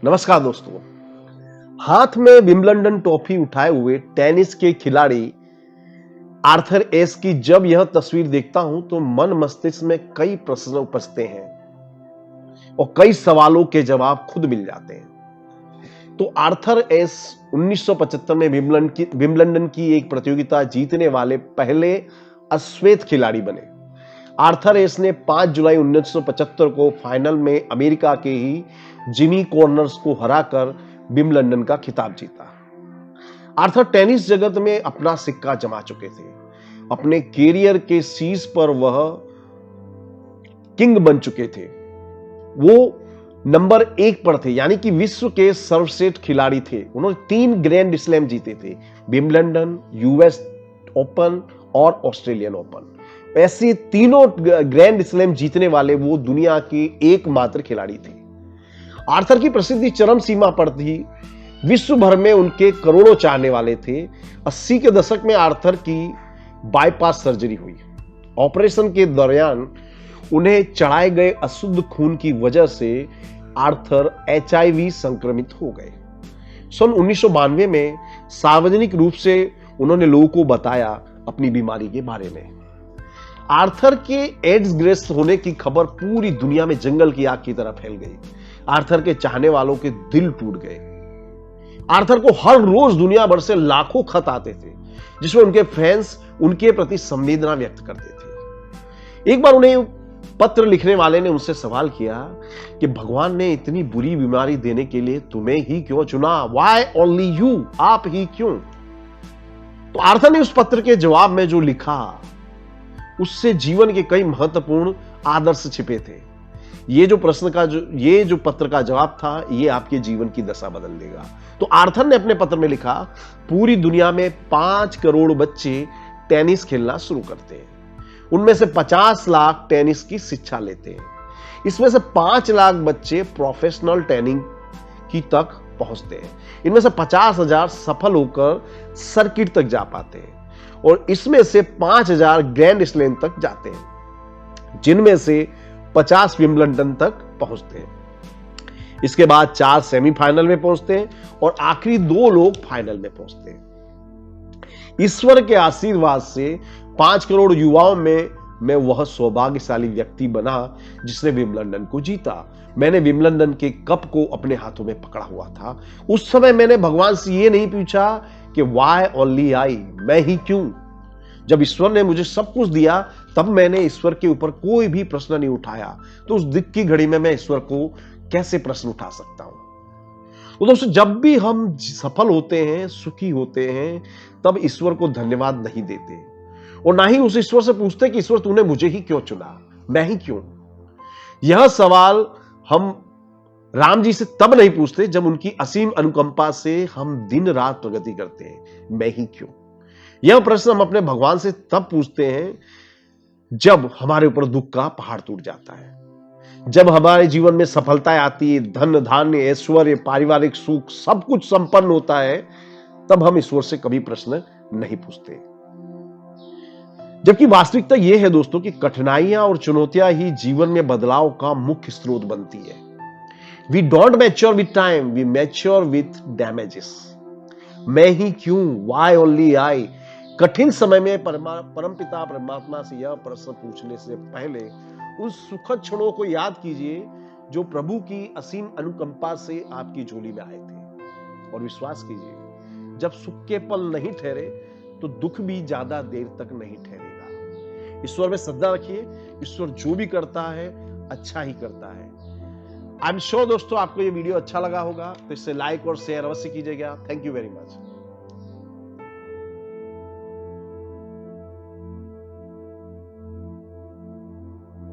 नमस्कार दोस्तों। हाथ में विंबलडन ट्रॉफी उठाए हुए टेनिस के खिलाड़ी आर्थर एस की जब यह तस्वीर देखता हूं तो मन मस्तिष्क में कई प्रश्न उपजते हैं और कई सवालों के जवाब खुद मिल जाते हैं। तो आर्थर एस 1975 में विंबलडन की एक प्रतियोगिता जीतने वाले पहले अश्वेत खिलाड़ी बने। आर्थर एस ने 5 जुलाई 1975 को फाइनल में अमेरिका के ही जिमी कॉर्नर्स को हराकर विंबलडन का खिताब जीता। आर्थर टेनिस जगत में अपना सिक्का जमा चुके थे। अपने कैरियर के शीर्ष पर वह किंग बन चुके थे। वो नंबर 1 पर थे, यानी कि विश्व के सर्वश्रेष्ठ खिलाड़ी थे। उन्होंने 3 ग्रैंड स्लैम जीते थे, विंबलडन, यूएस ओपन और ऑस्ट्रेलियन ओपन। ऐसे तीनों ग्रैंड स्लैम जीतने वाले वो दुनिया के एकमात्र खिलाड़ी थे। आर्थर की प्रसिद्धि चरम सीमा पर थी। विश्व भर में उनके करोड़ों चाहने वाले थे। 80 के दशक में आर्थर की बाईपास सर्जरी हुई। ऑपरेशन के दौरान उन्हें चढ़ाए गए अशुद्ध खून की वजह से आर्थर HIV संक्रमित हो गए। सन 1992 में सार्वजनिक रूप से उन्होंने लोगों को बताया अपनी बीमारी के बारे में। आर्थर के एड्स ग्रस्त होने की खबर पूरी दुनिया में जंगल की आग की तरह फैल गई। आर्थर के चाहने वालों के दिल टूट गए। आर्थर को हर रोज दुनिया भर से लाखों खत आते थे जिसमें उनके फैंस उनके प्रति संवेदना व्यक्त करते थे। एक बार उन्हें पत्र लिखने वाले ने उनसे सवाल किया कि भगवान ने इतनी बुरी बीमारी देने के लिए तुम्हें ही क्यों चुना? Why only you? आप ही क्यों? तो आर्थर ने उस पत्र के जवाब में जो लिखा उससे जीवन के कई महत्वपूर्ण आदर्श छिपे थे। ये जो पत्र का जवाब था, ये आपके जीवन की दशा बदल देगा। तो आर्थर ने अपने पत्र में लिखा, पूरी दुनिया में 5 करोड़ बच्चे टेनिस खेलना शुरू करते हैं। उनमें से 50 लाख टेनिस की शिक्षा लेते हैं। इसमें से 5 लाख बच्चे प्रोफेशनल टेनिस की तक पहुंचते हैं। इनमें से 50,000 सफल होकर सर्किट तक जा पाते हैं और इसमें से 5,000 ग्रैंड स्लैम तक जाते हैं, जिनमें से 50 विंबलडन तक पहुंचते हैं। इसके बाद 4 सेमीफाइनल में पहुंचते हैं और आखिरी 2 लोग फाइनल में पहुंचते हैं। ईश्वर के आशीर्वाद से 5 करोड़ युवाओं में मैं वह सौभाग्यशाली व्यक्ति बना जिसने विंबलडन को जीता। मैंने विंबलडन के कप को अपने हाथों में पकड़ा हुआ था। उस समय मैंने भगवान से यह नहीं पूछा कि why only I? मैं ही क्यों? जब ईश्वर ने मुझे सब कुछ दिया तब मैंने ईश्वर के ऊपर कोई भी प्रश्न नहीं उठाया। तो उस दुख की घड़ी में मैं ईश्वर को कैसे प्रश्न उठा सकता हूं? तो दोस्तों, जब भी हम सफल होते हैं, सुखी होते हैं, तब ईश्वर को धन्यवाद नहीं देते और ना ही उस ईश्वर से पूछते कि ईश्वर तूने मुझे ही क्यों चुना, मैं ही क्यों? यह सवाल हम राम जी से तब नहीं पूछते जब उनकी असीम अनुकंपा से हम दिन रात प्रगति करते हैं, मैं ही क्यों? यह प्रश्न हम अपने भगवान से तब पूछते हैं जब हमारे ऊपर दुख का पहाड़ टूट जाता है, जब हमारे जीवन में सफलताएं आती है, धन धान्य ऐश्वर्य पारिवारिक सुख सब कुछ संपन्न होता है, तब हम ईश्वर से कभी प्रश्न नहीं पूछते। जबकि वास्तविकता यह है दोस्तों कि कठिनाइयां और चुनौतियां ही जीवन में बदलाव का मुख्य स्रोत बनती है। We don't mature with time, we mature with damages. मैं ही क्यों? Why only I? कठिन समय में परमपिता परमात्मा से यह प्रश्न पूछने से पहले उन सुखद क्षणों को याद कीजिए जो प्रभु की असीम अनुकंपा से आपकी झोली में आए थे। और विश्वास कीजिए, जब सुख के पल नहीं ठहरे तो दुख भी ज्यादा देर तक नहीं ठहरेगा। ईश्वर में श्रद्धा रखिए। ईश्वर जो भी करता है अच्छा ही करता है। आई एम श्योर दोस्तों आपको ये वीडियो अच्छा लगा होगा, तो इसे लाइक और शेयर अवश्य कीजिएगा। Thank you very much.